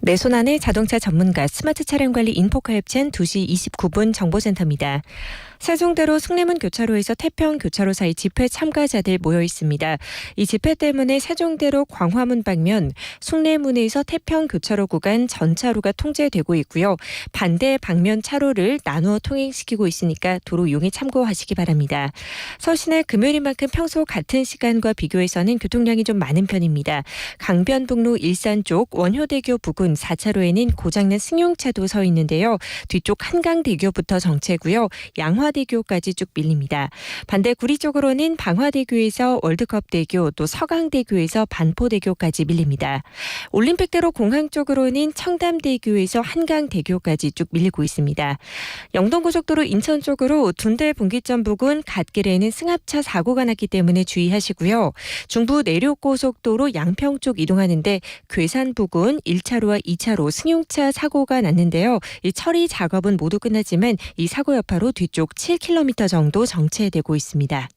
내 손안의 자동차 전문가 스마트 차량 관리 인포카협찬 2시 29분 정보센터입니다. 세종대로 숭례문 교차로에서 태평 교차로 사이 집회 참가자들 모여 있습니다. 이 집회 때문에 세종대로 광화문 방면 숭례문에서 태평 교차로 구간 전차로가 통제되고 있고요. 반대 방면 차로를 나누어 통행시키고 있으니까 도로 이용에 참고하시기 바랍니다. 서울시내 금요일인 만큼 평소 같은 시간과 비교해서는 교통량이 좀 많은 편입니다. 강변북로 일산 쪽 원효대교 부근 4차로에는 고장난 승용차도 서 있는데요. 뒤쪽 한강대교부터 정체고요. 양화대교까지 쭉 밀립니다. 반대 구리 쪽으로는 방화대교에서 월드컵대교 또 서강대교에서 반포대교까지 밀립니다. 올림픽대로 공항 쪽으로는 청담대교에서 한강대교까지 쭉 밀리고 있습니다. 영동고속도로 인천 쪽으로 둔대 분기점 부근 갓길에는 승합차 사고가 났기 때문에 주의하시고요. 중부 내륙고속도로 양평 쪽 이동하는데 괴산 부근 1차로와 2차로 승용차 사고가 났는데요. 이 처리 작업은 모두 끝났지만 이 사고 여파로 뒤쪽 7km 정도 정체되고 있습니다.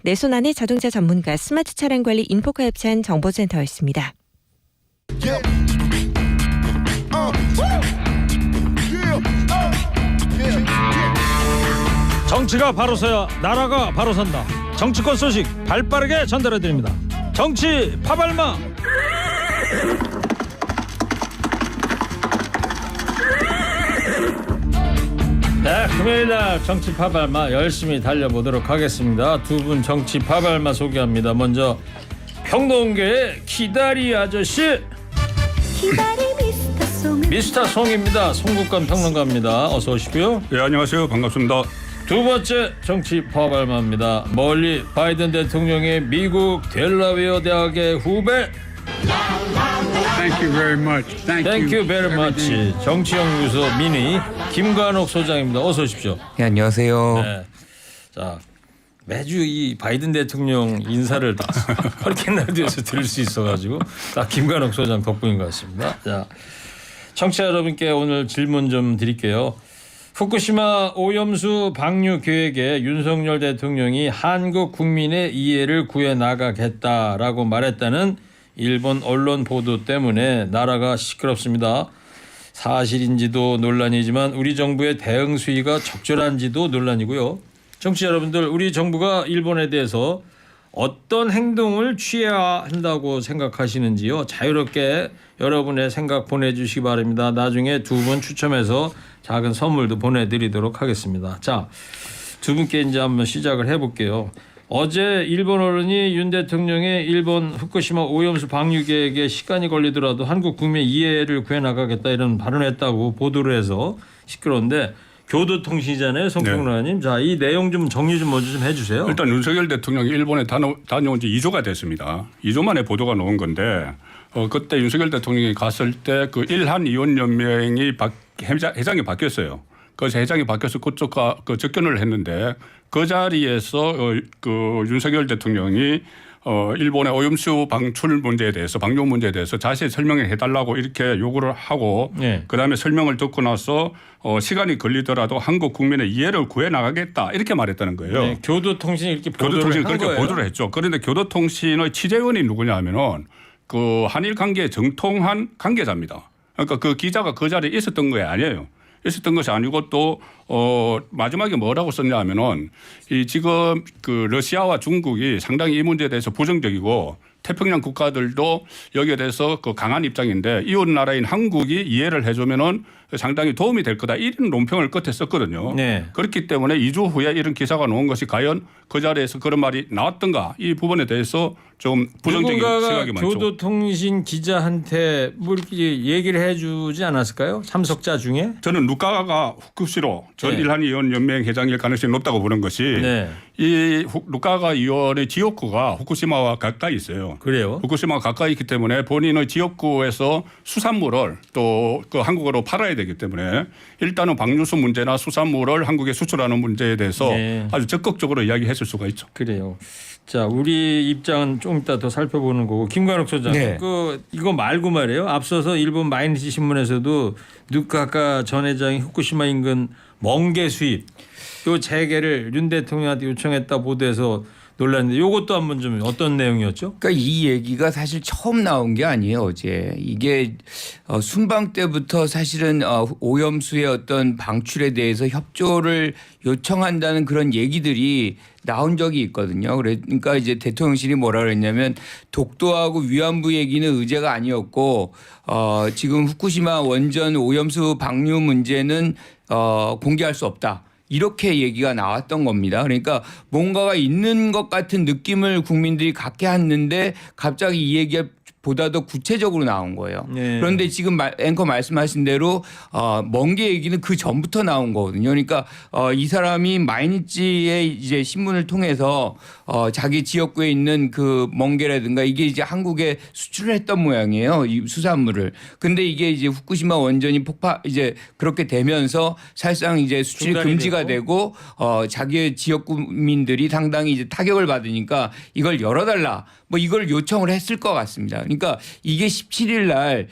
내 손안의 자동차 전문가 스마트 차량 관리 인포카협찬 정보센터였습니다. 정치가 바로 서야 나라가 바로 선다. 정치권 소식 발빠르게 전달해드립니다. 정치 파발마. 네, 금요일날 정치 파발마 열심히 달려보도록 하겠습니다. 두 분 정치 파발마 소개합니다. 먼저 평론계의 기다리 아저씨 미스터 송입니다. 송국관 평론가입니다. 어서 오시고요. 네, 안녕하세요. 반갑습니다. 두 번째 정치 파발마입니다. 멀리 바이든 대통령의 미국 델라웨어 대학의 후배 Thank you very much. Thank you very much. 정치연구소 미니 김관옥 소장입니다. 어서 오십시오. 네, 안녕하세요. 네. 자, 매주 이 바이든 대통령 인사를 다 허리케인 라디오에서 들을 수 있어가지고 딱 김관옥 소장 덕분인 것 같습니다. 자, 청취자 여러분께 오늘 질문 좀 드릴게요. 후쿠시마 오염수 방류 계획에 윤석열 대통령이 한국 국민의 이해를 구해 나가겠다라고 말했다는 일본 언론 보도 때문에 나라가 시끄럽습니다. 사실인지도 논란이지만 우리 정부의 대응 수위가 적절한지도 논란이고요. 청취자 여러분들, 우리 정부가 일본에 대해서 어떤 행동을 취해야 한다고 생각하시는지요? 자유롭게 여러분의 생각 보내주시기 바랍니다. 나중에 두 분 추첨해서 작은 선물도 보내드리도록 하겠습니다. 자, 두 분께 이제 한번 시작을 해볼게요. 어제 일본 언론이 윤 대통령의 일본 후쿠시마 오염수 방류 계획에 시간이 걸리더라도 한국 국민의 이해를 구해나가겠다 이런 발언을 했다고 보도를 해서 시끄러운데, 교도통신이잖아요. 송평론가님. 네. 자, 이 내용 좀 정리 좀 먼저 좀 해주세요. 일단 윤석열 대통령이 일본에 다녀온 지 2주가 됐습니다. 2주 만에 보도가 나온 건데 그때 윤석열 대통령이 갔을 때 그 일한의원연맹이 회장이 바뀌었어요. 그래서 회장이 바뀌어서 그쪽과 접견을 했는데 그 자리에서 그 윤석열 대통령이 일본의 오염수 방출 문제에 대해서 방류 문제에 대해서 자세히 설명을 해달라고 이렇게 요구를 하고 네. 그다음에 설명을 듣고 나서 시간이 걸리더라도 한국 국민의 이해를 구해 나가겠다 이렇게 말했다는 거예요. 네, 교도통신이 이렇게 교도통신이 그렇게 보도를 했죠. 그런데 교도통신의 취재원이 누구냐 하면은 그 한일 관계에 정통한 관계자입니다. 그러니까 그 기자가 그 자리에 있었던 거 아니에요. 있었던 것이 아니고 또 마지막에 뭐라고 썼냐 하면은 이 지금 그 러시아와 중국이 상당히 이 문제에 대해서 부정적이고 태평양 국가들도 여기에 대해서 그 강한 입장인데 이웃 나라인 한국이 이해를 해주면은 상당히 도움이 될 거다 이런 논평을 끝에 썼거든요. 네. 그렇기 때문에 2주 후에 이런 기사가 나온 것이 과연 그 자리에서 그런 말이 나왔던가 이 부분에 대해서 좀 부정적인 생각이 많죠. 교도통신 기자한테 뭐 이렇게 얘기를 해주지 않았을까요? 참석자 중에? 저는 루카가 후쿠시로 전 네. 일한의원연맹 회장일 가능성이 높다고 보는 것이 네. 이 루카가 의원의 지역구가 후쿠시마와 가까이 있어요. 그래요? 후쿠시마와 가까이 있기 때문에 본인의 지역구에서 수산물을 또 그 한국으로 팔아야 되기 때문에 일단은 방류수 문제나 수산물을 한국에 수출하는 문제에 대해서 네. 아주 적극적으로 이야기했을 수가 있죠. 그래요. 자, 우리 입장은 좀 이따 더 살펴보는 거고, 김관옥 소장, 네. 이거 말고 말이에요. 앞서서 일본 마이니치 신문에서도 누카카 전 회장이 후쿠시마 인근 멍게 수입 요 재개를 윤 대통령한테 요청했다 보도해서 논란인데 이것도 한번 좀 어떤 내용이었죠? 그러니까 이 얘기가 사실 처음 나온 게 아니에요. 어제 이게 순방 때부터 사실은 오염수의 어떤 방출에 대해서 협조를 요청한다는 그런 얘기들이 나온 적이 있거든요. 그러니까 이제 대통령실이 뭐라 그랬냐면 독도하고 위안부 얘기는 의제가 아니었고 지금 후쿠시마 원전 오염수 방류 문제는 공개할 수 없다. 이렇게 얘기가 나왔던 겁니다. 그러니까 뭔가가 있는 것 같은 느낌을 국민들이 갖게 했는데 갑자기 이 얘기가 보다 더 구체적으로 나온 거예요. 네. 그런데 지금 앵커 말씀하신 대로 멍게 얘기는 그 전부터 나온 거거든요. 그러니까 이 사람이 마이니치의 이제 신문을 통해서 자기 지역구에 있는 그 멍게라든가 이게 이제 한국에 수출을 했던 모양이에요. 이 수산물을. 근데 이게 이제 후쿠시마 원전이 이제 그렇게 되면서 사실상 이제 수출이 금지가 되고 자기의 지역구민들이 상당히 이제 타격을 받으니까 이걸 열어달라. 뭐 이걸 요청을 했을 것 같습니다. 그러니까 이게 17일 날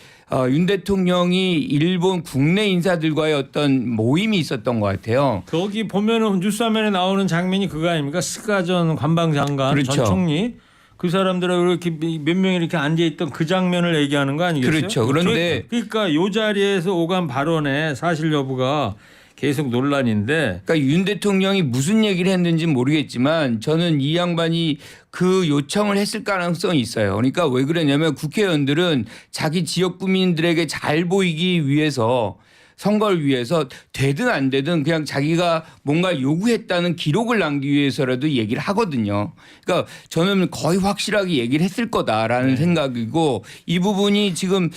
윤 대통령이 일본 국내 인사들과의 어떤 모임이 있었던 것 같아요. 거기 보면은 뉴스화면에 나오는 장면이 그거 아닙니까? 스가 전 관방장관 그렇죠. 전 총리 그 사람들하고 이렇게 몇 명이 이렇게 앉아 있던 그 장면을 얘기하는 거 아니겠어요? 그렇죠. 그런데 그러니까 이 자리에서 오간 발언의 사실 여부가 계속 논란인데. 그러니까 윤 대통령이 무슨 얘기를 했는지 모르겠지만 저는 이 양반이 그 요청을 했을 가능성이 있어요. 그러니까 왜 그러냐면 국회의원들은 자기 지역 구민들에게 잘 보이기 위해서 선거를 위해서 되든 안 되든 그냥 자기가 뭔가 요구했다는 기록을 남기기 위해서라도 얘기를 하거든요. 그러니까 저는 거의 확실하게 얘기를 했을 거다라는 생각이고 이 부분이 지금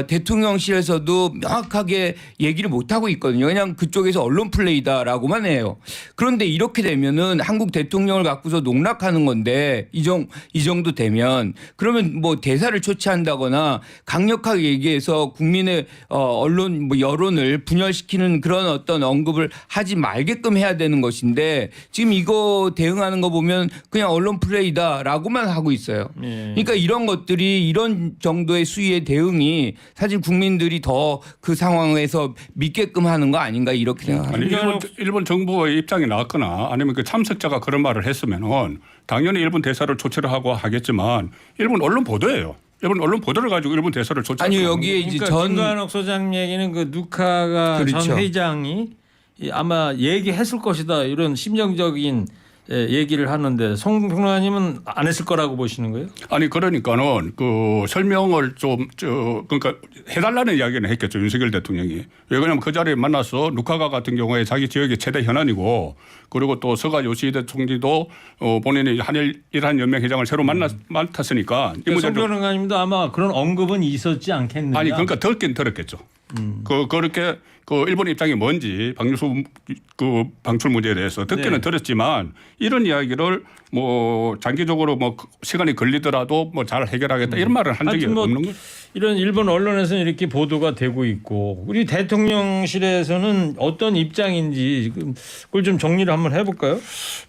대통령실에서도 명확하게 얘기를 못하고 있거든요. 그냥 그쪽에서 언론 플레이다라고만 해요. 그런데 이렇게 되면은 한국 대통령을 갖고서 농락하는 건데 이 정도 되면 그러면 뭐 대사를 초치한다거나 강력하게 얘기해서 국민의 언론 뭐 여론을 분열시키는 그런 어떤 언급을 하지 말게끔 해야 되는 것인데 지금 이거 대응하는 거 보면 그냥 언론 플레이다라고만 하고 있어요. 그러니까 이런 것들이 이런 정도의 수위의 대응이 사실 국민들이 더 그 상황에서 믿게끔 하는 거 아닌가 이렇게 생각합니다. 아니 일본 정부의 입장이 나왔거나 아니면 그 참석자가 그런 말을 했으면은 당연히 일본 대사를 조치를 하고 하겠지만 일본 언론 보도예요. 일본 언론 보도를 가지고 일본 대사를 조치하는 아니요 여기에 이제 그러니까 김관옥 소장 얘기는 그 누카가 그렇죠. 전 회장이 아마 얘기했을 것이다 이런 심정적인 얘기를 하는데 송 평론가님은 안 했을 거라고 보시는 거예요? 아니 그러니까는 그 설명을 좀 그러니까 해달라는 이야기는 했겠죠 윤석열 대통령이. 왜 그러냐면 그 자리에 만나서 누카가 같은 경우에 자기 지역의 최대 현안이고 그리고 또 스가 요시히데 총리도 본인이 한일 일한 연맹 회장을 새로 맡았으니까 이 문제 송 평론가님도 아마 그런 언급은 있었지 않겠느냐? 아니 그러니까 듣긴 들었겠죠. 그렇게 그 일본 입장이 뭔지 방류수 그 방출 문제에 대해서 듣기는 들었지만 이런 이야기를 뭐 장기적으로 뭐 시간이 걸리더라도 뭐 잘 해결하겠다 이런 말을 한 적이 뭐 없는 거죠. 이런 일본 언론에서는 이렇게 보도가 되고 있고 우리 대통령실에서는 어떤 입장인지 그걸 좀 정리를 한번 해볼까요?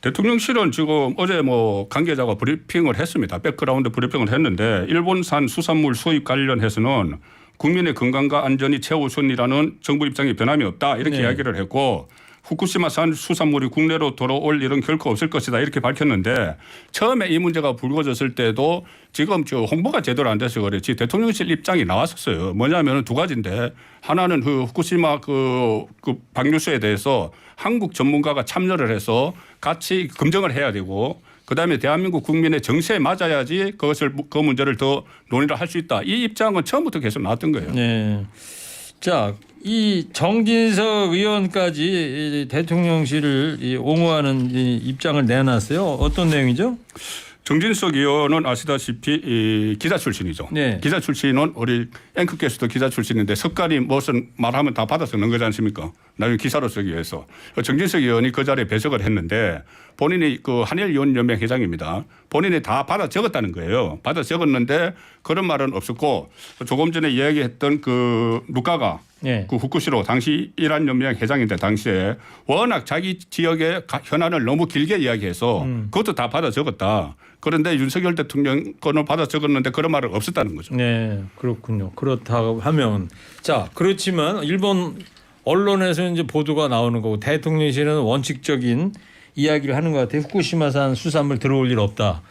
대통령실은 지금 어제 뭐 관계자가 브리핑을 했습니다. 백그라운드 브리핑을 했는데 일본산 수산물 수입 관련해서는 국민의 건강과 안전이 최우선이라는 정부 입장이 변함이 없다 이렇게 이야기를 했고 후쿠시마산 수산물이 국내로 들어올 일은 결코 없을 것이다 이렇게 밝혔는데 처음에 이 문제가 불거졌을 때도 지금 저 홍보가 제대로 안 돼서 그렇지 대통령실 입장이 나왔었어요. 뭐냐면 두 가지인데 하나는 그 후쿠시마 그 방류수에 대해서 한국 전문가가 참여를 해서 같이 검증을 해야 되고 그다음에 대한민국 국민의 정세에 맞아야지 그 문제를 더 논의를 할 수 있다. 이 입장은 처음부터 계속 나왔던 거예요. 네. 자, 이 정진석 의원까지 대통령실을 옹호하는 입장을 내놨어요. 어떤 내용이죠? 정진석 의원은 아시다시피 기자 출신이죠. 네. 기자 출신은 우리 앵커께서도 기자 출신인데 석간이 무슨 말하면 다 받아서 넣은 거지 않습니까? 나중에 기사로 쓰기 위해서. 정진석 의원이 그 자리에 배석을 했는데 본인이 그 한일위원연맹 회장입니다. 본인이 다 받아 적었다는 거예요. 받아 적었는데 그런 말은 없었고 조금 전에 이야기했던 그 누카가 그 후쿠시로 당시 일한연맹 회장인데 당시에 워낙 자기 지역의 현안을 너무 길게 이야기해서 그것도 다 받아 적었다. 그런데 윤석열 대통령 거는 받아 적었는데 그런 말은 없었다는 거죠. 네, 그렇군요. 그렇다고 하면 자 그렇지만 일본 언론에서 이제 보도가 나오는 거고 대통령실은 원칙적인 이야기를 하는 것 같아요. 후쿠시마산 수산물 들어올 일 없다.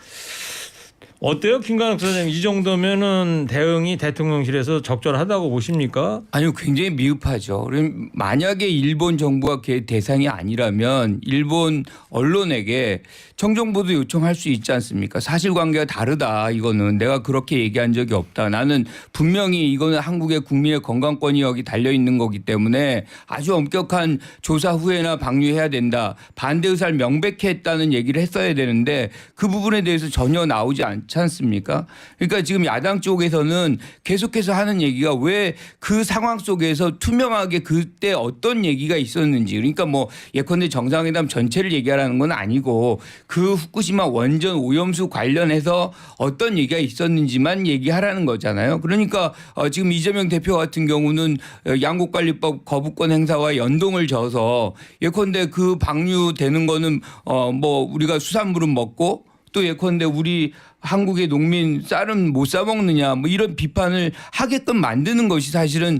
어때요, 김관욱 소장님? 이 정도면은 대응이 대통령실에서 적절하다고 보십니까? 아니요, 굉장히 미흡하죠. 그럼 만약에 일본 정부가 그 대상이 아니라면 일본 언론에게 청정보도 요청할 수 있지 않습니까? 사실관계가 다르다. 이거는 내가 그렇게 얘기한 적이 없다. 나는 분명히 이거는 한국의 국민의 건강권이 여기 달려 있는 거기 때문에 아주 엄격한 조사 후에나 방류해야 된다. 반대 의사를 명백히 했다는 얘기를 했어야 되는데 그 부분에 대해서 전혀 나오지 않지 않습니까? 그러니까 지금 야당 쪽에서는 계속해서 하는 얘기가 왜 그 상황 속에서 투명하게 그때 어떤 얘기가 있었는지, 그러니까 뭐 예컨대 정상회담 전체를 얘기하라는 건 아니고 그 후쿠시마 원전 오염수 관련해서 어떤 얘기가 있었는지만 얘기하라는 거잖아요. 그러니까 지금 이재명 대표 같은 경우는 양국관리법 거부권 행사와 연동을 져서 예컨대 그 방류되는 거는 뭐 우리가 수산물은 먹고 또 예컨대 우리 한국의 농민 쌀은 못 사 먹느냐 뭐 이런 비판을 하게끔 만드는 것이 사실은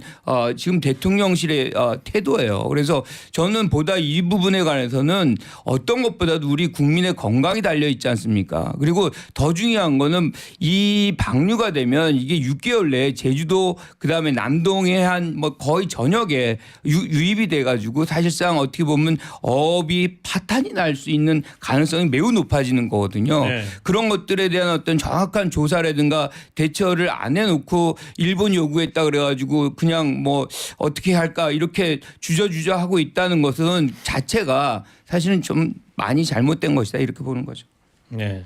지금 대통령실의 태도예요. 그래서 저는 보다 이 부분에 관해서는 어떤 것보다도 우리 국민의 건강이 달려 있지 않습니까? 그리고 더 중요한 거는 이 방류가 되면 이게 6개월 내에 제주도 그다음에 남동해 한 뭐 거의 전역에 유입이 돼가지고 사실상 어떻게 보면 어업이 파탄이 날 수 있는 가능성이 매우 높아지는 거거든요. 네. 그런 것들에 대한 어떤 정확한 조사라든가 대처를 안 해놓고 일본 요구했다 그래가지고 그냥 뭐 어떻게 할까 이렇게 주저주저 하고 있다는 것은 자체가 사실은 좀 많이 잘못된 것이다 이렇게 보는 거죠. 네.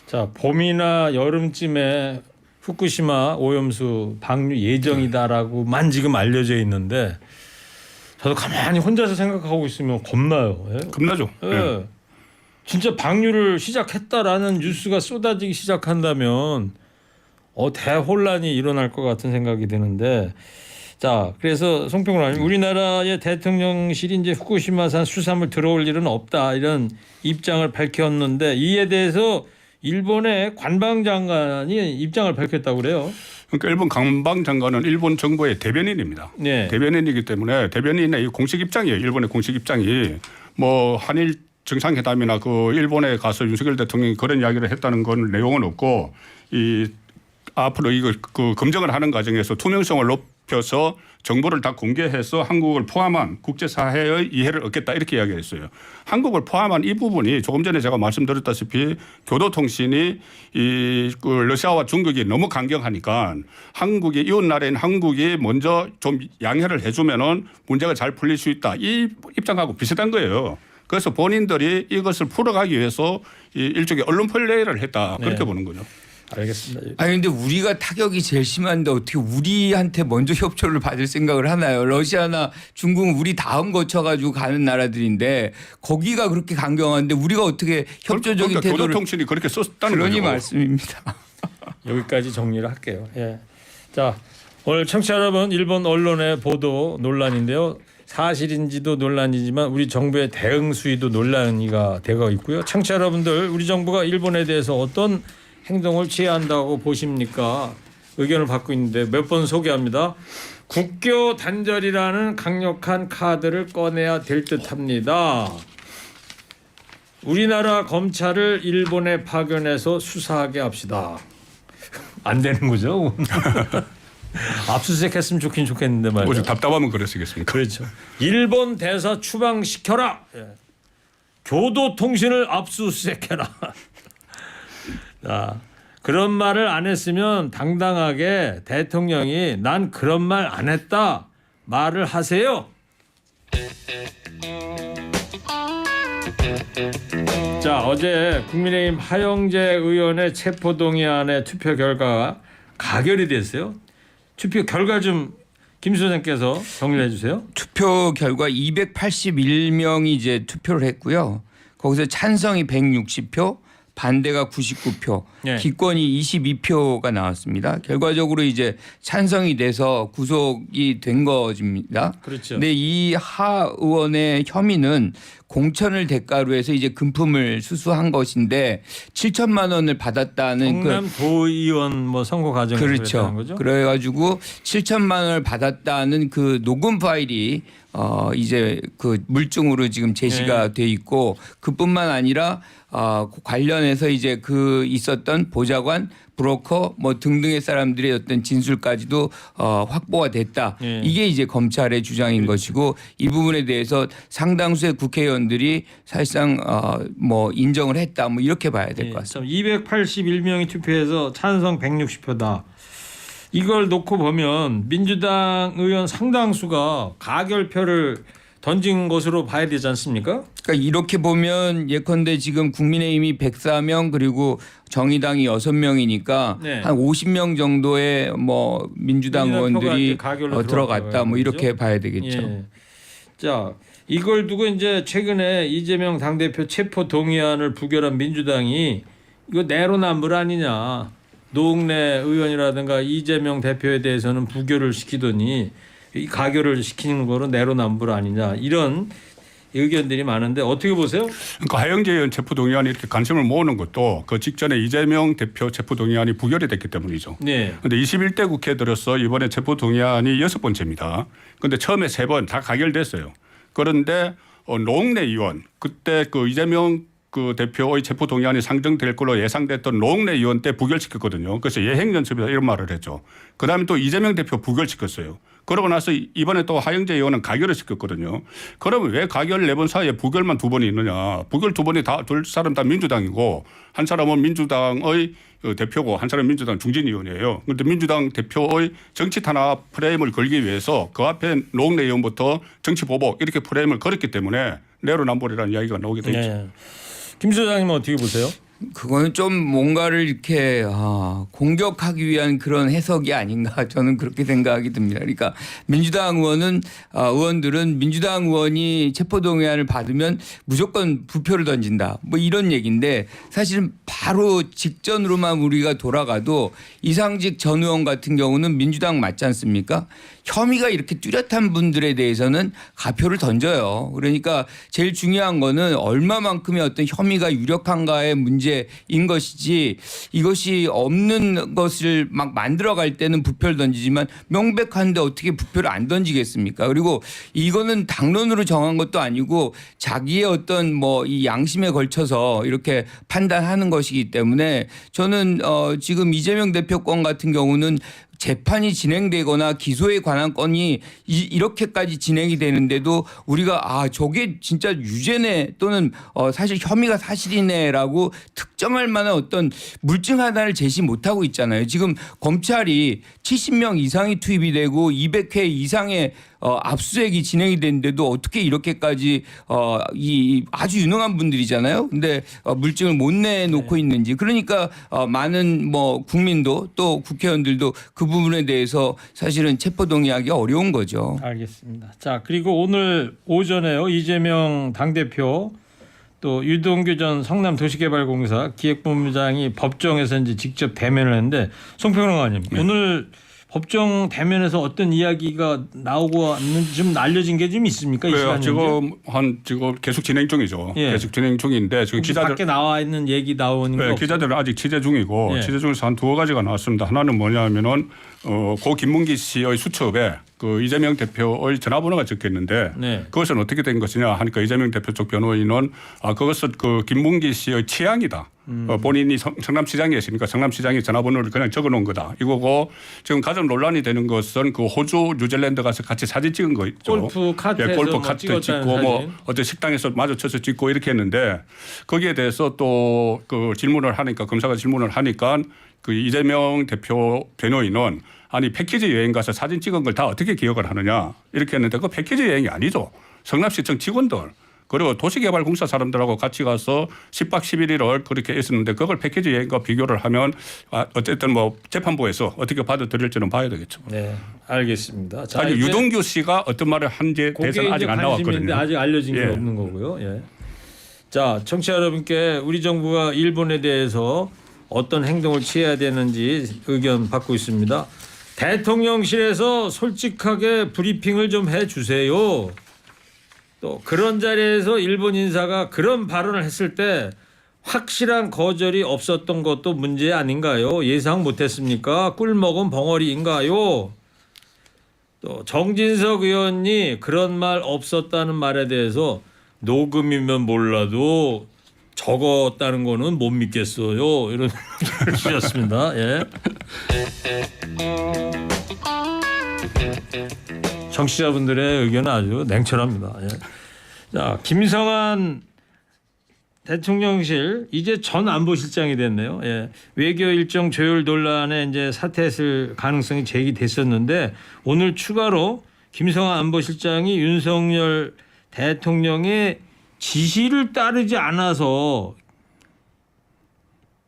자, 봄이나 여름쯤에 후쿠시마 오염수 방류 예정이다라고만 지금 알려져 있는데 저도 가만히 혼자서 생각하고 있으면 겁나요. 예? 겁나죠. 예. 예. 진짜 방류를 시작했다라는 뉴스가 쏟아지기 시작한다면 대혼란이 일어날 것 같은 생각이 드는데, 자, 그래서 송평론가님, 우리나라의 대통령실이 이제 후쿠시마산 수산물 들어올 일은 없다 이런 입장을 밝혔는데 이에 대해서 일본의 관방장관이 입장을 밝혔다고 그래요. 그러니까 일본 관방장관은 일본 정부의 대변인입니다. 네. 대변인이기 때문에 대변인의 이 공식 입장이에요. 일본의 공식 입장이 뭐 한일 정상회담이나 그 일본에 가서 윤석열 대통령이 그런 이야기를 했다는 건 내용은 없고 이 앞으로 이거 그 검증을 하는 과정에서 투명성을 높여서 정보를 다 공개해서 한국을 포함한 국제사회의 이해를 얻겠다 이렇게 이야기했어요. 한국을 포함한 이 부분이 조금 전에 제가 말씀드렸다시피 교도통신이 그 러시아와 중국이 너무 강경하니까 한국이 이웃나라인 한국이 먼저 좀 양해를 해주면은 문제가 잘 풀릴 수 있다. 이 입장하고 비슷한 거예요. 그래서 본인들이 이것을 풀어가기 위해서 일종의 언론 플레이를 했다. 그렇게 네. 보는 거죠. 알겠습니다. 아니 근데 우리가 타격이 제일 심한데 어떻게 우리한테 먼저 협조를 받을 생각을 하나요? 러시아나 중국은 우리 다음 거쳐가지고 가는 나라들인데 거기가 그렇게 강경한데 우리가 어떻게 협조적인 그러니까 태도를 교도통신이 그렇게 썼다는 그러니 거죠. 말씀입니다. 여기까지 정리를 할게요. 예. 자, 오늘 청취자 여러분, 일본 언론의 보도 논란인데요. 사실인지도 논란이지만 우리 정부의 대응 수위도 논란이가 되고 있고요. 청취자 여러분들, 우리 정부가 일본에 대해서 어떤 행동을 취해야 한다고 보십니까? 의견을 받고 있는데 몇 번 소개합니다. 국교 단절이라는 강력한 카드를 꺼내야 될 듯합니다. 우리나라 검찰을 일본에 파견해서 수사하게 합시다. 안 되는 거죠? 압수수색했으면 좋긴 좋겠는데 말이야. 오직 답답하면 그러시겠습니까? 그렇죠. 일본 대사 추방시켜라. 예. 교도통신을 압수수색해라. 자, 그런 말을 안 했으면 당당하게 대통령이 난 그런 말 안 했다 말을 하세요. 자, 어제 국민의힘 하영재 의원의 체포동의안의 투표 결과가 가결이 됐어요. 투표 결과 좀 김 소장께서 정리해 주세요. 투표 결과 281명이 이제 투표를 했고요. 거기서 찬성이 160표, 반대가 99표, 네. 기권이 22표가 나왔습니다. 결과적으로 이제 찬성이 돼서 구속이 된 것입니다. 그렇죠. 근데 이 하 의원의 혐의는 공천을 대가로 해서 이제 금품을 수수한 것인데 7천만 원을 받았다는 경남 도의원 뭐 선거 과정에서 그랬다는 그렇죠. 거죠? 그래가지고 7천만 원을 받았다는 그 녹음 파일이 이제 그 물증으로 지금 제시가 돼 있고 그뿐만 아니라 관련해서 이제 그 있었던 보좌관, 브로커 뭐 등등의 사람들의 어떤 진술까지도 확보가 됐다. 예. 이게 이제 검찰의 주장인 것이고 이 부분에 대해서 상당수의 국회의원들이 사실상 뭐 인정을 했다. 뭐 이렇게 봐야 될 것 같습니다. 281명이 투표해서 찬성 160표다. 이걸 놓고 보면 민주당 의원 상당수가 가결표를 던진 것으로 봐야 되지 않습니까? 그러니까 이렇게 보면 예컨대 지금 국민의힘이 104명 그리고 정의당이 6명이니까 네. 한 50명 정도의 뭐 민주당 민주당 표가 의원들이 이제 가결로 들어갔다 뭐 이렇게 들어가는 봐야 되겠죠. 예. 자, 이걸 두고 이제 최근에 이재명 당대표 체포 동의안을 부결한 민주당이 이거 내로남불 아니냐. 노웅래 의원이라든가 이재명 대표에 대해서는 부결을 시키더니 이 가결을 시키는 거로 내로남불 아니냐. 이런 의견들이 많은데 어떻게 보세요? 그러니까 하영재 의원 체포동의안이 이렇게 관심을 모으는 것도 그 직전에 이재명 대표 체포동의안이 부결이 됐기 때문이죠. 네. 그런데 21대 국회 들어서 이번에 체포동의안이 6번째입니다. 그런데 처음에 3번 다 가결됐어요. 그런데 노웅래 의원 그때 그 이재명 그 대표의 체포동의안이 상정될 걸로 예상됐던 노웅래 의원 때 부결시켰거든요. 그래서 예행연습이다 이런 말을 했죠. 그다음에 또 이재명 대표 부결시켰어요. 그러고 나서 이번에 또 하영재 의원은 가결을 시켰거든요. 그러면 왜 가결 4번 사이에 부결만 2번이 있느냐. 부결 2번이 다 둘 사람 다 민주당이고 한 사람은 민주당의 대표고 한 사람은 민주당 중진위원이에요. 그런데 민주당 대표의 정치 탄압 프레임을 걸기 위해서 그 앞에 노웅래 의원부터 정치 보복 이렇게 프레임을 걸었기 때문에 내로남불이라는 이야기가 나오게 되죠. 네. 김 소장님은 어떻게 보세요? 그거는 좀 뭔가를 이렇게 공격하기 위한 그런 해석이 아닌가 저는 그렇게 생각이 듭니다. 그러니까 민주당 의원들은 민주당 의원이 체포동의안을 받으면 무조건 부표를 던진다. 뭐 이런 얘기인데 사실은 바로 직전으로만 우리가 돌아가도 이상직 전 의원 같은 경우는 민주당 맞지 않습니까? 혐의가 이렇게 뚜렷한 분들에 대해서는 가표를 던져요. 그러니까 제일 중요한 거는 얼마만큼의 어떤 혐의가 유력한가의 문제인 것이지 이것이 없는 것을 막 만들어갈 때는 부표를 던지지만 명백한데 어떻게 부표를 안 던지겠습니까? 그리고 이거는 당론으로 정한 것도 아니고 자기의 어떤 뭐 이 양심에 걸쳐서 이렇게 판단하는 것이기 때문에 저는 지금 이재명 대표 건 같은 경우는 재판이 진행되거나 기소에 관한 건이 이렇게까지 진행이 되는데도 우리가 저게 진짜 유죄네 또는 사실 혐의가 사실이네라고 특정할 만한 어떤 물증 하나를 제시 못하고 있잖아요. 지금 검찰이 70명 이상이 투입이 되고 200회 이상의 압수수색이 진행이 됐는데도 어떻게 이렇게까지 이 아주 유능한 분들이잖아요. 근데 물증을 못 내놓고 있는지 그러니까 많은 뭐 국민도 또 국회의원들도 그 부분에 대해서 사실은 체포동의하기 어려운 거죠. 알겠습니다. 자, 그리고 오늘 오전에요. 이재명 당대표 또 유동규 전 성남도시개발공사 기획본부장이 법정에서 이제 직접 대면을 했는데 송평론가님 오늘 법정 대면에서 어떤 이야기가 나오고 왔는지 좀 알려진 게 좀 있습니까? 그래요. 지금 계속 진행 중이죠. 예. 계속 진행 중인데 지금 기자들 밖에 나와 있는 얘기 나오는 거 기자들은 아직 취재 중이고 예. 취재 중에서 한 2가지가 나왔습니다. 하나는 뭐냐면은 고 김문기 씨의 수첩에 그 이재명 대표의 전화번호가 적혀 있는데 네. 그것은 어떻게 된 것이냐 하니까 이재명 대표 쪽 변호인은 그것은 그 김문기 씨의 취향이다. 본인이 성남시장에 있으니까 성남시장이 전화번호를 그냥 적어놓은 거다. 이거고 지금 가장 논란이 되는 것은 그 호주 뉴질랜드 가서 같이 사진 찍은 거 있죠. 골프 카트에서 골프 뭐 카트 찍었다는 찍고 뭐 사진. 어떤 식당에서 마주쳐서 찍고 이렇게 했는데 거기에 대해서 또 그 질문을 하니까 검사가 질문을 하니까 그 이재명 대표 변호인은 아니 패키지 여행 가서 사진 찍은 걸 다 어떻게 기억을 하느냐 이렇게 했는데 그 패키지 여행이 아니죠. 성남시청 직원들 그리고 도시개발공사 사람들하고 같이 가서 10박 11일을 그렇게 있었는데 그걸 패키지 여행과 비교를 하면 어쨌든 뭐 재판부에서 어떻게 받아들일지는 봐야 되겠죠. 네, 알겠습니다. 자, 아직 이제 유동규 씨가 어떤 말을 한지에 대해서는 아직 안 나왔거든요. 아직 알려진 게 예. 없는 거고요. 예. 자, 청취자 여러분께 우리 정부가 일본에 대해서 어떤 행동을 취해야 되는지 의견 받고 있습니다. 대통령실에서 솔직하게 브리핑을 좀 해주세요. 또 그런 자리에서 일본 인사가 그런 발언을 했을 때 확실한 거절이 없었던 것도 문제 아닌가요? 예상 못했습니까? 꿀 먹은 벙어리인가요? 또 정진석 의원이 그런 말 없었다는 말에 대해서 녹음이면 몰라도 적었다는 거는 못 믿겠어요. 이런 의견을 주셨습니다. 예. 청취자분들의 의견은 아주 냉철합니다. 예. 자, 김성한 대통령실 이제 전 안보실장이 됐네요. 예. 외교 일정 조율 논란에 이제 사퇴했을 가능성이 제기됐었는데 오늘 추가로 김성한 안보실장이 윤석열 대통령의 지시를 따르지 않아서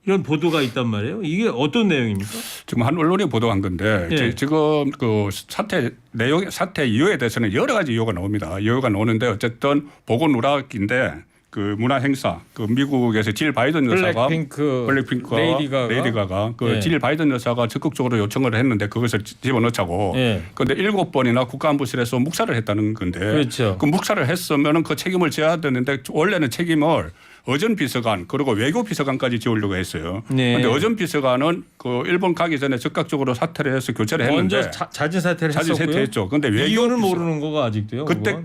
이런 보도가 있단 말이에요. 이게 어떤 내용입니까? 지금 한 언론이 보도한 건데 예. 지금 그 사태 이유에 대해서는 여러 가지 이유가 나옵니다. 이유가 나오는데 어쨌든 보건 누락인데 그 문화 행사 그 미국에서 질 바이든 여사가 블랙핑크가 레이디 가가 그 예. 질 바이든 여사가 적극적으로 요청을 했는데 그것을 집어넣자고. 예. 그런데 7번이나 국가안보실에서 묵살을 했다는 건데 그렇죠. 그 묵살을 했으면은 그 책임을 져야 되는데 원래는 책임을 어전 비서관 그리고 외교 비서관까지 지우려고 했어요. 그런데 네. 어전 비서관은 그 일본 가기 전에 적극적으로 사퇴를 해서 교체를 했는데 먼저 자진 사퇴를 했었고요. 자진 사퇴했죠. 그런데 외교 이유는 비서- 모르는 거가 아직도요. 그때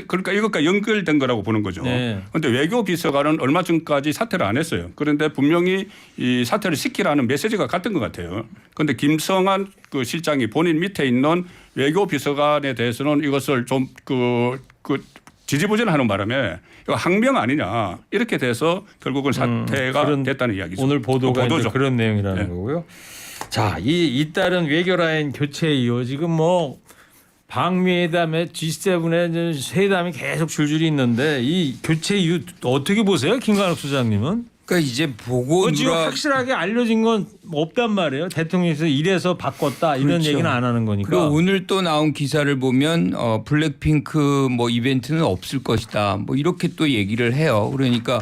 그러니까 이것과 연결된 거라고 보는 거죠. 네. 그런데 외교 비서관은 얼마 전까지 사퇴를 안 했어요. 그런데 분명히 이 사퇴를 시키라는 메시지가 같은 것 같아요. 그런데 김성한 그 실장이 본인 밑에 있는 외교 비서관에 대해서는 이것을 좀 지지부진하는 바람에 이거 항명 아니냐 이렇게 돼서 결국은 사퇴가 됐다는 이야기죠. 오늘 보도가 이제 보도죠. 그런 내용이라는 네. 거고요. 자, 잇따른 외교 라인 교체 이후 지금 뭐 방미회담에 G7의 회담이 계속 줄줄이 있는데 이 교체 이후 어떻게 보세요, 김관욱 소장님은? 그러니까 이제 보고 지금 누락 확실하게 알려진 건 없단 말이에요. 대통령께서 이래서 바꿨다 이런 그렇죠. 얘기는 안 하는 거니까. 그리고 오늘 또 나온 기사를 보면 블랙핑크 뭐 이벤트는 없을 것이다. 뭐 이렇게 또 얘기를 해요. 그러니까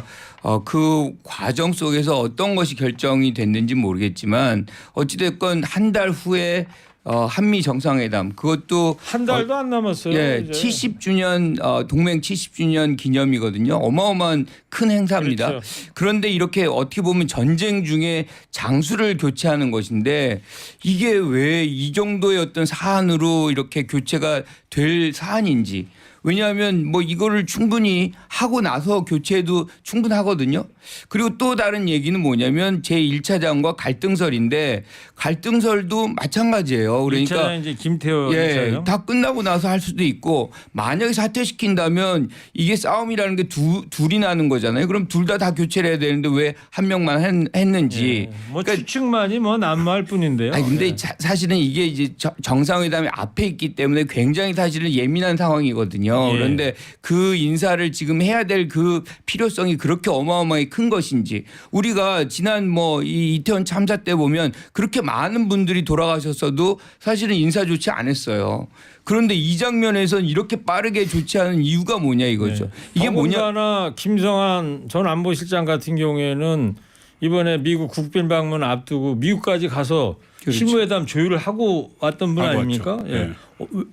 그 과정 속에서 어떤 것이 결정이 됐는지 모르겠지만 어찌됐건 한 달 후에 한미 정상회담 그것도 한 달도 안 남았어요. 예, 이제. 70주년 동맹 70주년 기념이거든요. 어마어마한 큰 행사입니다. 그렇죠. 그런데 이렇게 어떻게 보면 전쟁 중에 장수를 교체하는 것인데 이게 왜 이 정도의 어떤 사안으로 이렇게 교체가 될 사안인지. 왜냐하면 뭐 이거를 충분히 하고 나서 교체해도 충분하거든요. 그리고 또 다른 얘기는 뭐냐면 제1차장과 갈등설인데 갈등설도 마찬가지예요. 그러니까 일차는 이제 김태호 예, 일차장. 다 끝나고 나서 할 수도 있고 만약에 사퇴시킨다면 이게 싸움이라는 게 둘이 나는 거잖아요. 그럼 둘 다 교체를 해야 되는데 왜 한 명만 했는지. 뭐 그러니까 추측만이 뭐 난무할 뿐인데요. 아니 근데 예. 사실은 이게 이제 정상회담이 앞에 있기 때문에 굉장히 사실은 예민한 상황이거든요. 예. 그런데 그 인사를 지금 해야 될 그 필요성이 그렇게 어마어마하게 큰 것인지 우리가 지난 뭐 이 이태원 참사 때 보면 그렇게 많은 분들이 돌아가셨어도 사실은 인사 조치 안 했어요. 그런데 이 장면에선 이렇게 빠르게 조치하는 이유가 뭐냐 이거죠. 이게 뭐냐? 더군다나 김성한 전 안보실장 같은 경우에는 이번에 미국 국빈 방문 앞두고 미국까지 가서 그렇죠. 실무회담 조율을 하고 왔던 분 하고 아닙니까? 왔죠. 예. 예.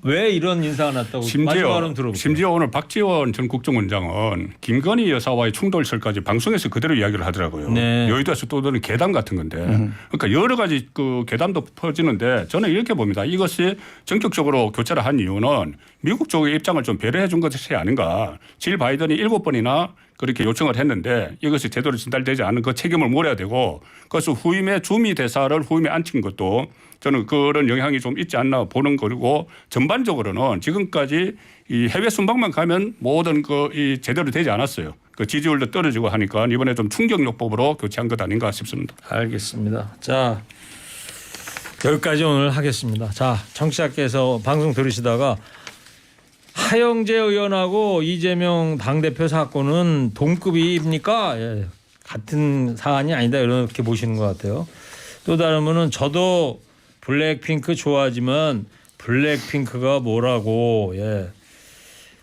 왜 이런 인사가 났다고 마지막으로 들어볼게요. 심지어 오늘 박지원 전 국정원장은 김건희 여사와의 충돌설까지 방송에서 그대로 이야기를 하더라고요. 네. 여의도에서 떠도는 괴담 같은 건데 그러니까 여러 가지 그 괴담도 퍼지는데 저는 이렇게 봅니다. 이것이 전격적으로 교체를 한 이유는 미국 쪽의 입장을 좀 배려해 준 것이 아닌가. 질 바이든이 7번이나 그렇게 요청을 했는데 이것이 제대로 전달되지 않은 그 책임을 물어야 되고 그래서 후임의 주미 대사를 후임에 앉힌 것도 저는 그런 영향이 좀 있지 않나 보는 거고 전반적으로는 지금까지 이 해외 순방만 가면 모든 이 제대로 되지 않았어요. 그 지지율도 떨어지고 하니까 이번에 좀 충격요법으로 교체한 것 아닌가 싶습니다. 알겠습니다. 자, 여기까지 오늘 하겠습니다. 자, 청취자께서 방송 들으시다가 하영재 의원하고 이재명 당대표 사건은 동급입니까? 예, 같은 사안이 아니다 이렇게 보시는 것 같아요. 또 다른 분은 저도 블랙핑크 좋아하지만 블랙핑크가 뭐라고. 예.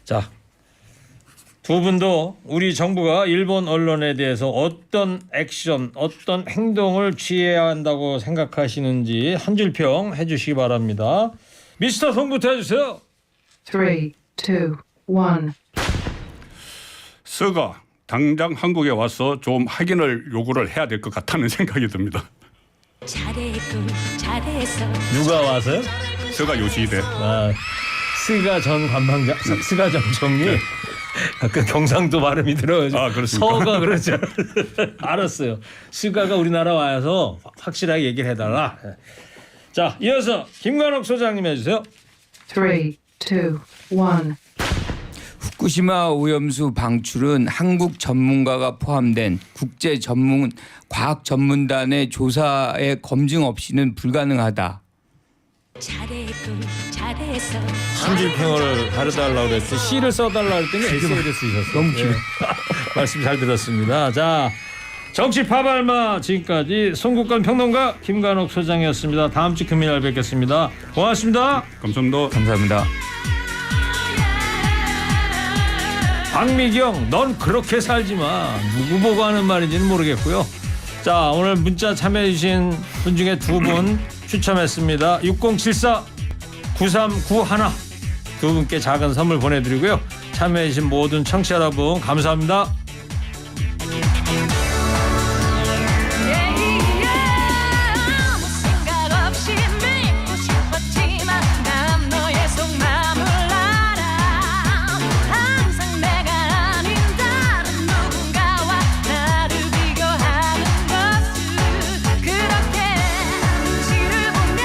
자, 두 분도 우리 정부가 일본 언론에 대해서 어떤 액션, 어떤 행동을 취해야 한다고 생각하시는지 한 줄 평 해주시기 바랍니다. 미스터 송부터 해주세요. 3, 2, 1. 서가 당장 한국에 와서 좀 확인을 요구를 해야 될 것 같다는 생각이 듭니다. 잘했군 잘했어 누가 와서요? 서가 요시히데. 아, 스가 전 관방장, 스가 전 총리. 약간 경상도 발음이 들어가지고 아, 그렇습니까? 서가 그러죠. 알았어요. 스가가 우리나라 와서 확실하게 얘기를 해달라. 자, 이어서 김관옥 소장님 해주세요. 3, 2, 1. 후쿠시마 오염수 방출은 한국 전문가가 포함된 국제 전문 과학 전문단의 조사에 검증 없이는 불가능하다. 잘했군 잘했어 심질평을 가르달라고 그랬더니 시를 써달라고 그랬더니 에세이를 쓰셨어요. 너무 길어. 말씀 잘 들었습니다. 자, 정치 파발마 지금까지 송국관 평론가 김관옥 소장이었습니다. 다음 주 금요일 날 뵙겠습니다. 고맙습니다. 감사합니다. 감사합니다. 박미경, 넌 그렇게 살지 마. 누구 보고 하는 말인지는 모르겠고요. 자, 오늘 문자 참여해주신 분 중에 2분 추첨했습니다. 6074-9391 두 분께 작은 선물 보내드리고요. 참여해주신 모든 청취자 여러분 감사합니다. 아무 생각 없이 믿고 싶었지만 난 너의 속마음을 알아 항상 내가 아닌 다른 누군가와 나를 비교하는 것은 그렇게 눈치를 보며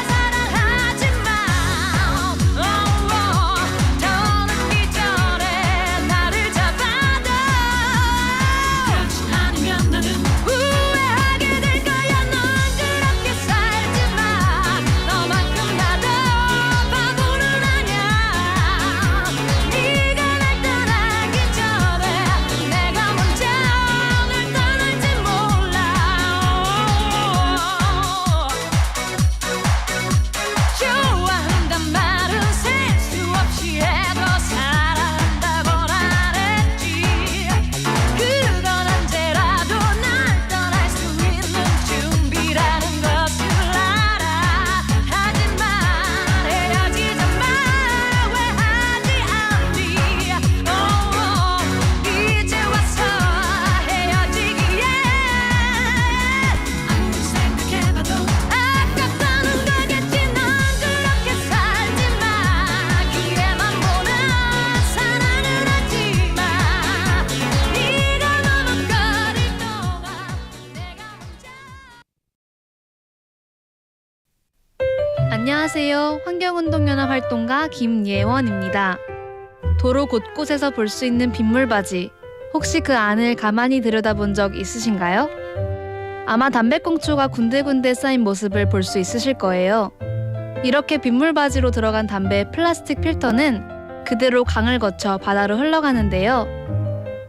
사랑하지만 더는 기절에 나를 잡아도 그렇지 않으면 나는 후회하게 될 거야 넌 그렇게 살지 마 너만큼 나도 바보는 아니야 네가 날 떠나기 전에 내가 먼저 널 떠날지 몰라 좋아한단 말은 셀 수 없이 해도 사랑한다곤 안 했지 그건 언제라도 날 떠날 수 있는 준비라는 것을 알아 하지만 헤어지자마 왜 하지 않니 이제 와서 헤어지기에 아무리 생각해봐도 아깝다는 거겠지 넌 그렇게 살지 마 기회만 보는 사랑을 하지마 네가 머뭇거릴 동안 내가 안녕하세요. 환경운동연합 활동가 김예원입니다. 도로 곳곳에서 볼 수 있는 빗물바지. 혹시 그 안을 가만히 들여다본 적 있으신가요? 아마 담배꽁초가 군데군데 쌓인 모습을 볼 수 있으실 거예요. 이렇게 빗물바지로 들어간 담배 플라스틱 필터는 그대로 강을 거쳐 바다로 흘러가는데요.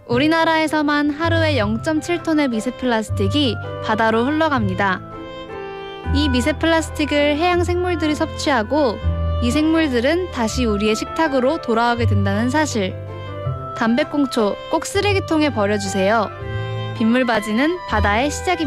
우리나라에서만 하루에 0.7톤의 미세 플라스틱이 바다로 흘러갑니다. 이 미세 플라스틱을 해양 생물들이 섭취하고 이 생물들은 다시 우리의 식탁으로 돌아오게 된다는 사실. 담배꽁초 꼭 쓰레기통에 버려주세요. 빗물바지는 바다의 시작입니다.